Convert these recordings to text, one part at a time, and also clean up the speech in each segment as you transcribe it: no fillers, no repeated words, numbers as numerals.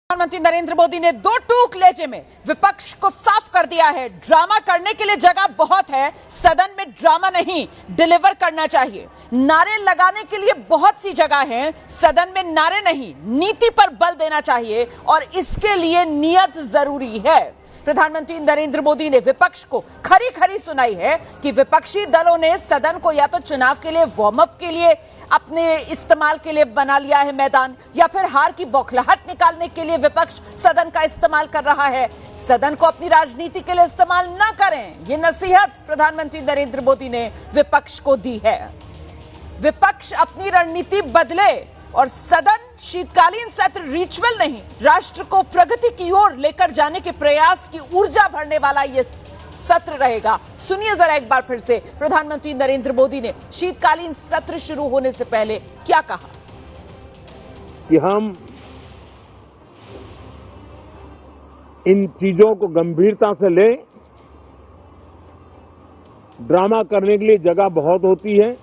प्रधानमंत्री नरेंद्र मोदी ने दो टूक लहजे में विपक्ष को साफ कर दिया है। ड्रामा करने के लिए जगह बहुत है, सदन में ड्रामा नहीं, डिलीवर करना चाहिए। नारे लगाने के लिए बहुत सी जगह है, सदन में नारे नहीं, नीति पर बल देना चाहिए और इसके लिए नियत जरूरी है। प्रधानमंत्री नरेंद्र मोदी ने विपक्ष को खरी खरी सुनाई है कि विपक्षी दलों ने सदन को या तो चुनाव के लिए वार्म अप के लिए अपने इस्तेमाल के लिए बना लिया है मैदान, या फिर हार की बौखलाहट निकालने के लिए विपक्ष सदन का इस्तेमाल कर रहा है। सदन को अपनी राजनीति के लिए इस्तेमाल ना करें, ये नसीहत प्रधानमंत्री नरेंद्र मोदी ने विपक्ष को दी है। विपक्ष अपनी रणनीति बदले और सदन शीतकालीन सत्र रिचुअल नहीं, राष्ट्र को प्रगति की ओर लेकर जाने के प्रयास की ऊर्जा भरने वाला यह सत्र रहेगा। सुनिए जरा एक बार फिर से प्रधानमंत्री नरेंद्र मोदी ने शीतकालीन सत्र शुरू होने से पहले क्या कहा। कि हम इन चीजों को गंभीरता से लें। ड्रामा करने के लिए जगह बहुत होती है,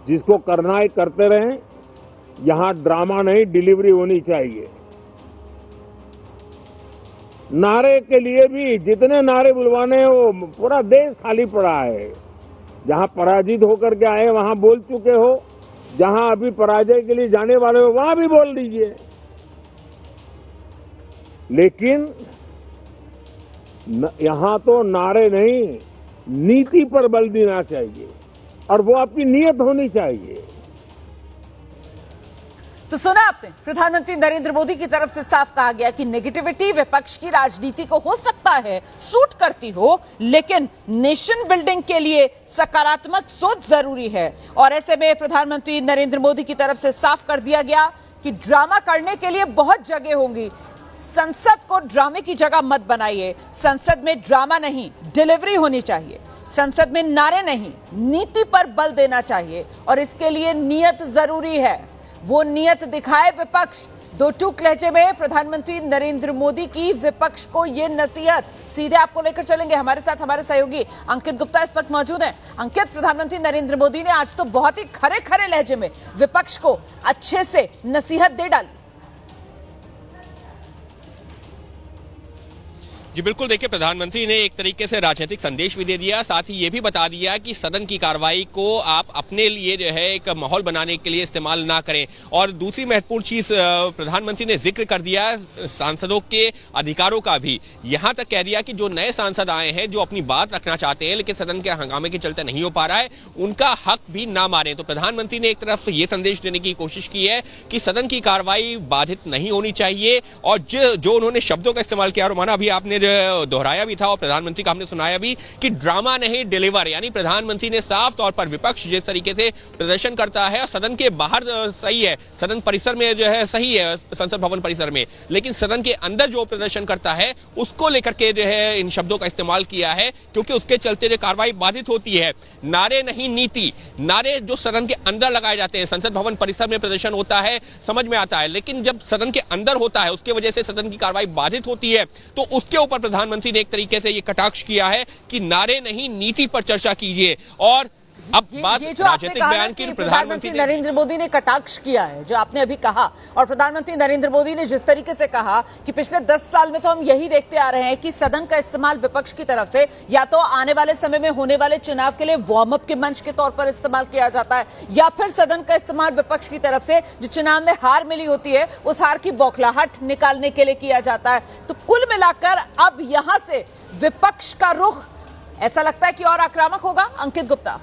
जिसको करना है करते रहें। यहां ड्रामा नहीं, डिलीवरी होनी चाहिए। नारे के लिए भी जितने नारे बुलवाने हैं, वो पूरा देश खाली पड़ा है। जहां पराजित होकर के आए वहां बोल चुके हो, जहां अभी पराजय के लिए जाने वाले हो वहां भी बोल दीजिए। लेकिन यहां तो नारे नहीं, नीति पर बल देना चाहिए और वो आपकी नियत होनी चाहिए। तो सुना आपने, प्रधानमंत्री नरेंद्र मोदी की तरफ से साफ कहा गया कि नेगेटिविटी विपक्ष की राजनीति को हो सकता है सूट करती हो, लेकिन नेशन बिल्डिंग के लिए सकारात्मक सोच जरूरी है। और ऐसे में प्रधानमंत्री नरेंद्र मोदी की तरफ से साफ कर दिया गया कि ड्रामा करने के लिए बहुत जगह होंगी, संसद को ड्रामे की जगह मत बनाइए। संसद में ड्रामा नहीं, डिलीवरी होनी चाहिए। संसद में नारे नहीं, नीति पर बल देना चाहिए और इसके लिए नियत जरूरी है। वो नियत दिखाए विपक्ष। दो टूक लहजे में प्रधानमंत्री नरेंद्र मोदी की विपक्ष को ये नसीहत। सीधे आपको लेकर चलेंगे, हमारे साथ हमारे सहयोगी अंकित गुप्ता इस वक्त मौजूद हैं। अंकित, प्रधानमंत्री नरेंद्र मोदी ने आज तो बहुत ही खरे खरे लहजे में विपक्ष को अच्छे से नसीहत दे डाली। जी बिल्कुल, देखिए प्रधानमंत्री ने एक तरीके से राजनीतिक संदेश भी दे दिया, साथ ही ये भी बता दिया कि सदन की कार्रवाई को आप अपने लिए जो है एक माहौल बनाने के लिए इस्तेमाल ना करें। और दूसरी महत्वपूर्ण चीज प्रधानमंत्री ने जिक्र कर दिया सांसदों के अधिकारों का भी। यहां तक कह दिया कि जो नए सांसद आए हैं, जो अपनी बात रखना चाहते हैं लेकिन सदन के हंगामे के चलते नहीं हो पा रहा है, उनका हक भी ना मारें। तो प्रधानमंत्री ने एक तरफ से ये संदेश देने की कोशिश की है कि सदन की कार्रवाई बाधित नहीं होनी चाहिए। और जो उन्होंने शब्दों का इस्तेमाल किया, रोमाना अभी आपने दोहराया भी था और प्रधानमंत्री का हमने सुनाया भी कि ड्रामा नहीं, डिलीवर। यानी प्रधानमंत्री ने साफ तौर पर विपक्ष जिस तरीके से प्रदर्शन करता है, सदन के बाहर सही है, सदन परिसर में जो है सही है, संसद भवन परिसर में, लेकिन सदन के अंदर जो प्रदर्शन करता है उसको लेकर के जो है इन शब्दों का इस्तेमाल किया है, क्योंकि उसके चलते जो कार्रवाई बाधित होती है। नारे नहीं, नीति। नारे जो सदन के अंदर लगाए जाते हैं, संसद भवन परिसर में प्रदर्शन होता है, समझ में आता है, लेकिन जब सदन के अंदर होता है, उसके वजह से सदन की कार्रवाई बाधित होती है, तो उसके ऊपर प्रधानमंत्री ने एक तरीके से ये कटाक्ष किया है कि नारे नहीं, नीति पर चर्चा कीजिए। और अब बात राजनीतिक बयान की, प्रधानमंत्री नरेंद्र मोदी ने कटाक्ष किया है, जो आपने अभी कहा, और प्रधानमंत्री नरेंद्र मोदी ने जिस तरीके से कहा कि पिछले 10 साल में तो हम यही देखते आ रहे हैं कि सदन का इस्तेमाल विपक्ष की तरफ से या तो आने वाले समय में होने वाले चुनाव के लिए वार्म अप के मंच के तौर पर इस्तेमाल किया जाता है, या फिर सदन का इस्तेमाल विपक्ष की तरफ से जो चुनाव में हार मिली होती है उस हार की बौखलाहट निकालने के लिए किया जाता है। तो कुल मिलाकर अब यहां से विपक्ष का रुख ऐसा लगता है कि और आक्रामक होगा। अंकित गुप्ता,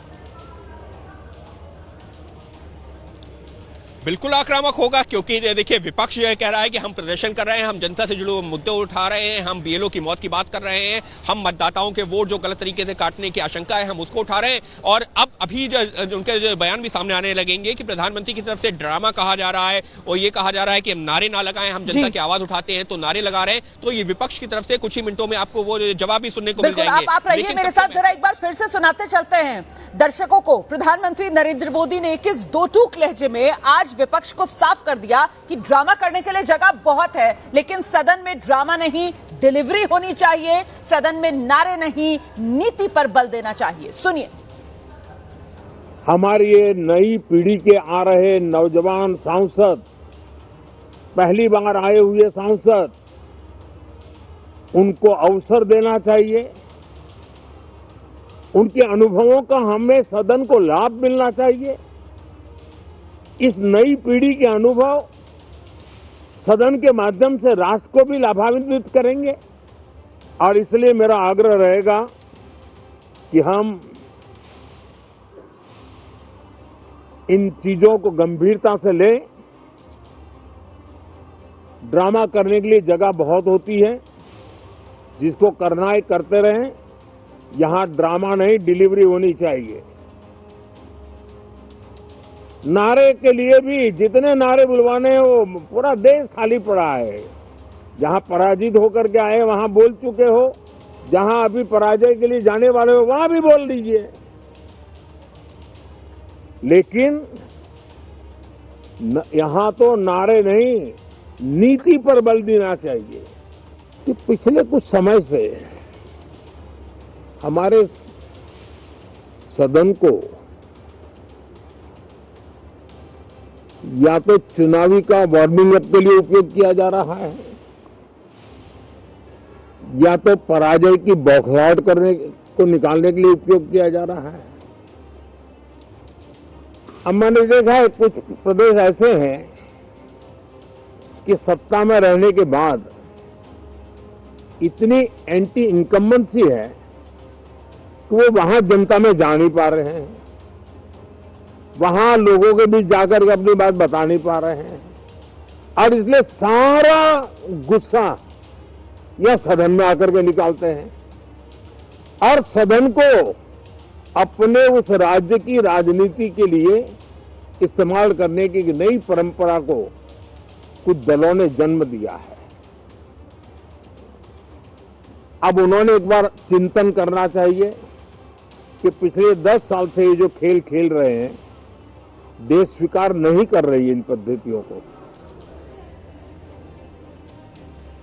बिल्कुल आक्रामक होगा, क्योंकि देखिए विपक्ष जो कह रहा है कि हम प्रदर्शन कर रहे हैं, हम जनता से जुड़े मुद्दे उठा रहे हैं, हम बीएलओ की मौत की बात कर रहे हैं, हम मतदाताओं के वोट जो गलत तरीके से काटने की आशंका है हम उसको उठा रहे हैं। और अब अभी जो उनके जो बयान भी सामने आने लगेंगे कि प्रधानमंत्री की तरफ से ड्रामा कहा जा रहा है और ये कहा जा रहा है कि हम नारे ना लगाएं, हम जनता की आवाज उठाते हैं तो नारे लगा रहे हैं। तो ये विपक्ष की तरफ से कुछ ही मिनटों में आपको वो जवाब भी सुनने को मिल जाएंगे। आप रहिए मेरे साथ, जरा एक बार फिर से सुनाते चलते हैं दर्शकों को। प्रधानमंत्री नरेंद्र मोदी ने किस दो टूक लहजे में आज विपक्ष को साफ कर दिया कि ड्रामा करने के लिए जगह बहुत है, लेकिन सदन में ड्रामा नहीं, डिलीवरी होनी चाहिए। सदन में नारे नहीं, नीति पर बल देना चाहिए। सुनिए। हमारी ये नई पीढ़ी के आ रहे नौजवान सांसद पहली बार आए हुए सांसद, उनको अवसर देना चाहिए। उनके अनुभवों का हमें सदन को लाभ मिलना चाहिए। इस नई पीढ़ी के अनुभव सदन के माध्यम से राष्ट्र को भी लाभान्वित करेंगे और इसलिए मेरा आग्रह रहेगा कि हम इन चीजों को गंभीरता से लें। ड्रामा करने के लिए जगह बहुत होती है, जिसको करना है करते रहें। यहां ड्रामा नहीं, डिलीवरी होनी चाहिए। नारे के लिए भी जितने नारे बुलवाने हैं वो पूरा देश खाली पड़ा है। जहां पराजित होकर के आए वहां बोल चुके हो, जहां अभी पराजय के लिए जाने वाले हो वहां भी बोल दीजिए। लेकिन यहां तो नारे नहीं, नीति पर बल देना चाहिए। कि पिछले कुछ समय से हमारे सदन को या तो चुनावी का वार्मिंग अप के लिए उपयोग किया जा रहा है, या तो पराजय की बौखलाहट करने को निकालने के लिए उपयोग किया जा रहा है। अब मैंने देखा है कुछ प्रदेश ऐसे हैं कि सत्ता में रहने के बाद इतनी एंटी इनकम्बेंसी है कि वो वहां जनता में जा नहीं पा रहे हैं, वहां लोगों के बीच जाकर के अपनी बात बता नहीं पा रहे हैं और इसलिए सारा गुस्सा या सदन में आकर के निकालते हैं और सदन को अपने उस राज्य की राजनीति के लिए इस्तेमाल करने की नई परंपरा को कुछ दलों ने जन्म दिया है। अब उन्होंने एक बार चिंतन करना चाहिए कि पिछले 10 साल से ये जो खेल खेल रहे हैं, देश स्वीकार नहीं कर रही है इन पद्धतियों को।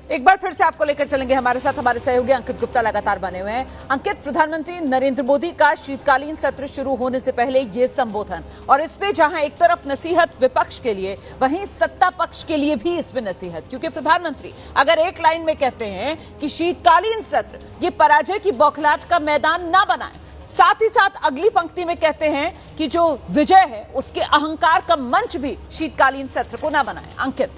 एक बार फिर से आपको लेकर चलेंगे, हमारे साथ हमारे सहयोगी अंकित गुप्ता लगातार बने हुए हैं। अंकित, प्रधानमंत्री नरेंद्र मोदी का शीतकालीन सत्र शुरू होने से पहले ये संबोधन, और इसमें जहां एक तरफ नसीहत विपक्ष के लिए, वहीं सत्ता पक्ष के लिए भी इसमें नसीहत, क्योंकि प्रधानमंत्री अगर एक लाइन में कहते हैं कि शीतकालीन सत्र ये पराजय की बौखलाहट का मैदान ना बनाए, साथ ही साथ अगली पंक्ति में कहते हैं कि जो विजय है उसके अहंकार का मंच भी शीतकालीन सत्र को ना बनाए। अंकित,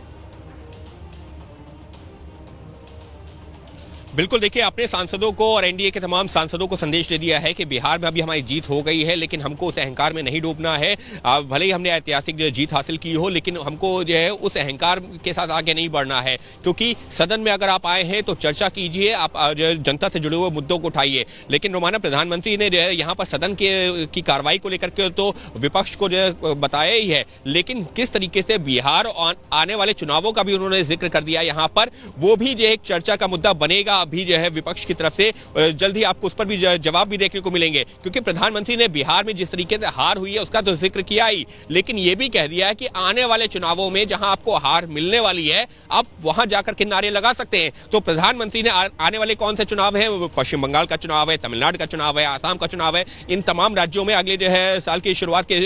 बिल्कुल, देखिए अपने सांसदों को और एनडीए के तमाम सांसदों को संदेश दे दिया है कि बिहार में अभी हमारी जीत हो गई है, लेकिन हमको उस अहंकार में नहीं डूबना है। भले ही हमने ऐतिहासिक जीत हासिल की हो, लेकिन हमको जो है उस अहंकार के साथ आगे नहीं बढ़ना है। क्योंकि सदन में अगर आप आए हैं तो चर्चा कीजिए, आप जो है जनता से जुड़े हुए मुद्दों को उठाइए। लेकिन रोमाना प्रधानमंत्री ने जो है यहाँ पर सदन की कार्रवाई को लेकर के तो विपक्ष को जो है बताया ही है, लेकिन किस तरीके से बिहार और आने वाले चुनावों का भी उन्होंने जिक्र कर दिया यहाँ पर, वो भी जो है एक चर्चा का मुद्दा बनेगा भी जो है विपक्ष की तरफ से। जल्द ही आपको उस पर भी जवाब भी देखने को मिलेंगे, क्योंकि प्रधानमंत्री ने बिहार में जिस तरीके से हार हुई है उसका तो जिक्र किया ही, लेकिन यह भी कह दिया है कि आने वाले चुनावों में जहां आपको हार मिलने वाली है, आप वहां जाकर के नारे लगा सकते हैं। तो प्रधानमंत्री ने आने वाले कौन से चुनाव है, पश्चिम बंगाल का चुनाव है, तमिलनाडु का चुनाव है, आसाम का चुनाव है, इन तमाम राज्यों में अगले जो है साल की शुरुआत के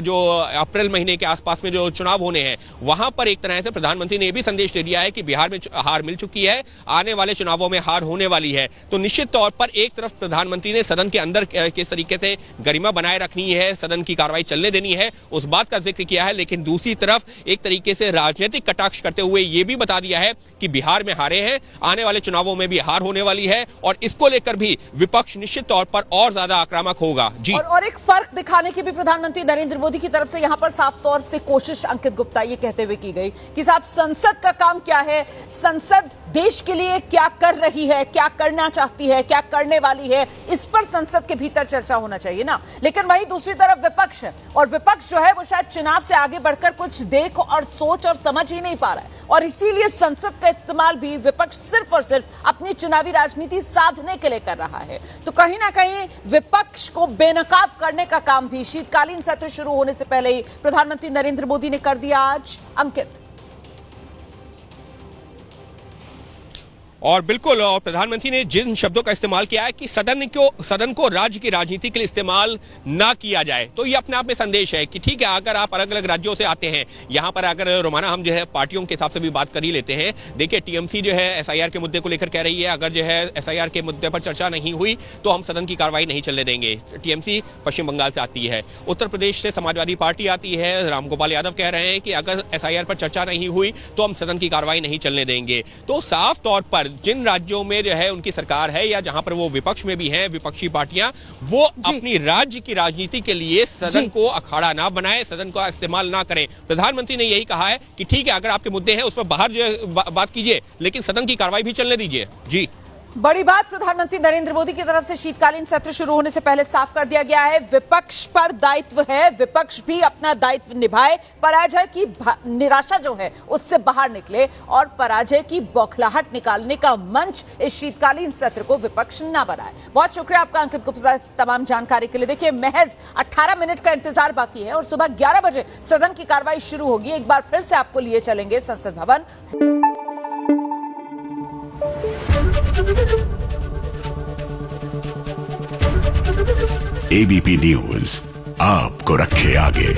जो अप्रैल महीने के आसपास में जो चुनाव होने हैं, वहां पर एक तरह से प्रधानमंत्री ने यह भी संदेश दे दिया है कि बिहार में हार मिल चुकी है, आने वाले चुनावों में हार होने वाली है। तो निश्चित तौर पर एक तरफ प्रधानमंत्री ने सदन के अंदर किस तरीके से गरिमा बनाए रखनी है, सदन की कार्रवाई चलने देनी है, उस बात का जिक्र किया है, लेकिन दूसरी तरफ एक तरीके से राजनीतिक कटाक्ष करते हुए यह भी बता दिया है कि बिहार में हारे हैं, आने वाले चुनावों में भी हार होने वाली है और इसको लेकर भी विपक्ष निश्चित तौर पर और ज्यादा आक्रामक होगा। जी, और एक फर्क दिखाने की भी प्रधानमंत्री नरेंद्र मोदी की तरफ से यहां पर साफ तौर से कोशिश अंकित गुप्ता ये कहते हुए की गई कि साहब संसद का काम क्या है, संसद देश के लिए क्या कर रही है, क्या करना चाहती है, क्या करने वाली है, इस पर संसद के भीतर चर्चा होना चाहिए ना। लेकिन वहीं दूसरी तरफ विपक्ष है, और विपक्ष जो है वो शायद चुनाव से आगे बढ़कर कुछ देख और सोच और समझ ही नहीं पा रहा है, और इसीलिए संसद का इस्तेमाल भी विपक्ष सिर्फ और सिर्फ अपनी चुनावी राजनीति साधने के लिए कर रहा है। तो कहीं ना कहीं विपक्ष को बेनकाब करने का काम भी शीतकालीन सत्र शुरू होने से पहले ही प्रधानमंत्री नरेंद्र मोदी ने कर दिया आज। अंकित, और बिल्कुल, और प्रधानमंत्री ने जिन शब्दों का इस्तेमाल किया है कि सदन को राज्य की राजनीति के लिए इस्तेमाल ना किया जाए, तो ये अपने आप में संदेश है कि ठीक है, अगर आप अलग अलग राज्यों से आते हैं, यहां पर अगर रोमाना हम जो है पार्टियों के हिसाब से भी बात कर ही लेते हैं। देखिए, टीएमसी जो है एसआईआर के मुद्दे को लेकर कह रही है, अगर जो है एसआईआर के मुद्दे पर चर्चा नहीं हुई तो हम सदन की कार्रवाई नहीं चलने देंगे। टीएमसी पश्चिम बंगाल से आती है, उत्तर प्रदेश से समाजवादी पार्टी आती है, रामगोपाल यादव कह रहे हैं कि अगर एसआईआर पर चर्चा नहीं हुई तो हम सदन की कार्रवाई नहीं चलने देंगे। तो साफ तौर पर जिन राज्यों में जो है उनकी सरकार है या जहां पर वो विपक्ष में भी हैं, विपक्षी पार्टियां, वो अपनी राज्य की राजनीति के लिए सदन को अखाड़ा ना बनाए, सदन का इस्तेमाल ना करें। प्रधानमंत्री ने यही कहा है कि ठीक है, अगर आपके मुद्दे हैं उस पर बाहर जो है बात कीजिए, लेकिन सदन की कार्रवाई भी चलने दीजिए। जी, बड़ी बात प्रधानमंत्री नरेंद्र मोदी की तरफ से शीतकालीन सत्र शुरू होने से पहले साफ कर दिया गया है, विपक्ष पर दायित्व है, विपक्ष भी अपना दायित्व निभाए, पराजय की निराशा जो है उससे बाहर निकले और पराजय की बौखलाहट निकालने का मंच इस शीतकालीन सत्र को विपक्ष न बनाए। बहुत शुक्रिया आपका अंकित गुप्ता इस तमाम जानकारी के लिए। देखिए, महज 18 मिनट का इंतजार बाकी है और सुबह 11 बजे सदन की कार्रवाई शुरू होगी। एक बार फिर से आपको लिए चलेंगे संसद भवन। एबीपी न्यूज आपको रखे आगे।